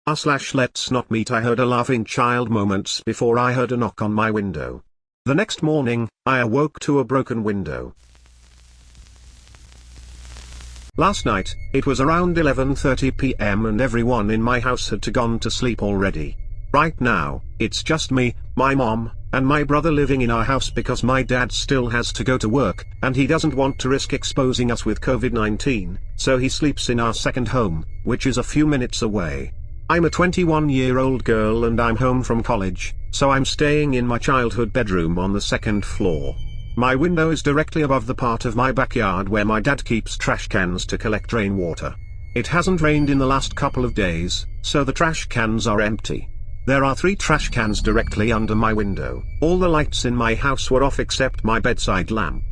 Let's not meet. I heard a laughing child moments before I heard a knock on my window. The next morning, I awoke to a broken window. Last night, it was around 11:30 p.m. and everyone in my house had gone to sleep already. Right now, it's just me, my mom, and my brother living in our house because my dad still has to go to work, and he doesn't want to risk exposing us with COVID-19, so he sleeps in our second home, which is a few minutes away. I'm a 21-year-old girl and I'm home from college, so I'm staying in my childhood bedroom on the second floor. My window is directly above the part of my backyard where my dad keeps trash cans to collect rainwater. It hasn't rained in the last couple of days, so the trash cans are empty. There are 3 trash cans directly under my window. All the lights in my house were off except my bedside lamp.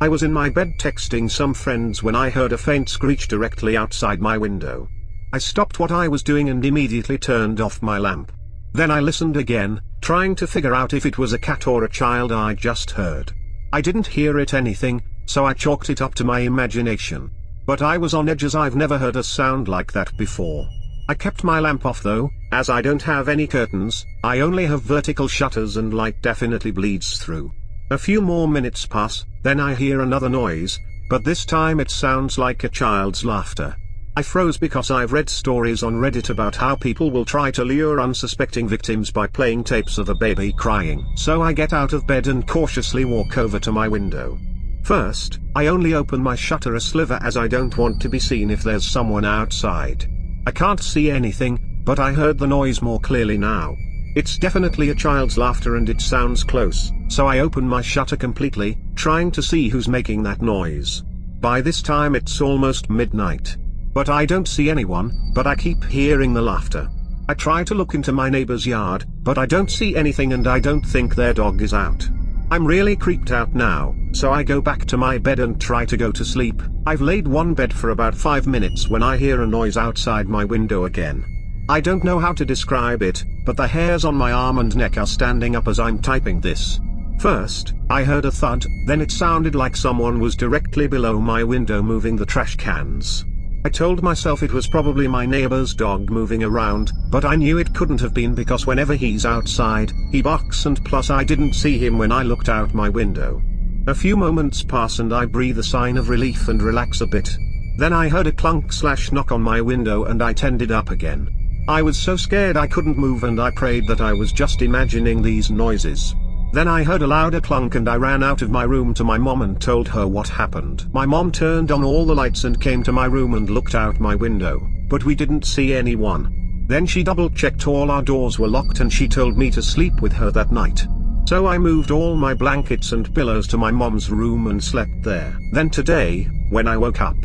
I was in my bed texting some friends when I heard a faint screech directly outside my window. I stopped what I was doing and immediately turned off my lamp. Then I listened again, trying to figure out if it was a cat or a child I just heard. I didn't hear anything, so I chalked it up to my imagination. But I was on edge as I've never heard a sound like that before. I kept my lamp off though, as I don't have any curtains, I only have vertical shutters and light definitely bleeds through. A few more minutes pass, then I hear another noise, but this time it sounds like a child's laughter. I froze because I've read stories on Reddit about how people will try to lure unsuspecting victims by playing tapes of a baby crying. So I get out of bed and cautiously walk over to my window. First, I only open my shutter a sliver as I don't want to be seen if there's someone outside. I can't see anything, but I heard the noise more clearly now. It's definitely a child's laughter and it sounds close, so I open my shutter completely, trying to see who's making that noise. By this time it's almost midnight. But I don't see anyone, but I keep hearing the laughter. I try to look into my neighbor's yard, but I don't see anything and I don't think their dog is out. I'm really creeped out now, so I go back to my bed and try to go to sleep. I've laid one bed for about 5 minutes when I hear a noise outside my window again. I don't know how to describe it, but the hairs on my arm and neck are standing up as I'm typing this. First, I heard a thud, then it sounded like someone was directly below my window moving the trash cans. I told myself it was probably my neighbor's dog moving around, but I knew it couldn't have been because whenever he's outside, he barks and plus I didn't see him when I looked out my window. A few moments pass and I breathe a sign of relief and relax a bit. Then I heard a clunk/knock on my window and I tended up again. I was so scared I couldn't move and I prayed that I was just imagining these noises. Then I heard a louder clunk and I ran out of my room to my mom and told her what happened. My mom turned on all the lights and came to my room and looked out my window, but we didn't see anyone. Then she double-checked all our doors were locked and she told me to sleep with her that night. So I moved all my blankets and pillows to my mom's room and slept there. Then today, when I woke up,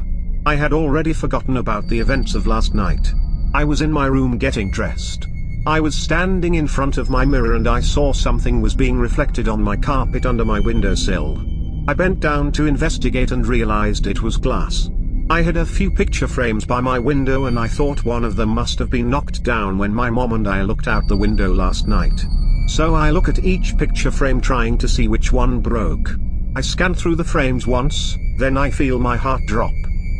I had already forgotten about the events of last night. I was in my room getting dressed. I was standing in front of my mirror and I saw something was being reflected on my carpet under my windowsill. I bent down to investigate and realized it was glass. I had a few picture frames by my window and I thought one of them must have been knocked down when my mom and I looked out the window last night. So I look at each picture frame trying to see which one broke. I scan through the frames once, then I feel my heart drop.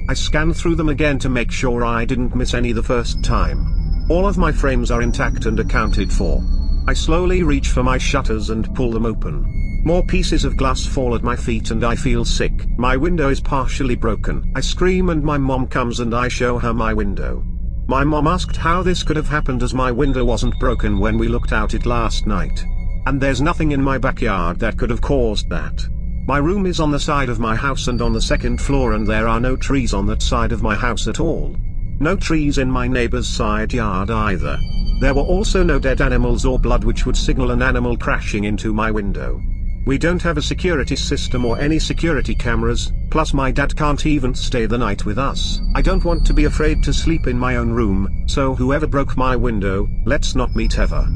I scan through them again to make sure I didn't miss any the first time. All of my frames are intact and accounted for. I slowly reach for my shutters and pull them open. More pieces of glass fall at my feet and I feel sick. My window is partially broken. I scream and my mom comes and I show her my window. My mom asked how this could have happened as my window wasn't broken when we looked out it last night. And there's nothing in my backyard that could have caused that. My room is on the side of my house and on the second floor and there are no trees on that side of my house at all. No trees in my neighbor's side yard either. There were also no dead animals or blood which would signal an animal crashing into my window. We don't have a security system or any security cameras, plus my dad can't even stay the night with us. I don't want to be afraid to sleep in my own room, so whoever broke my window, let's not meet ever.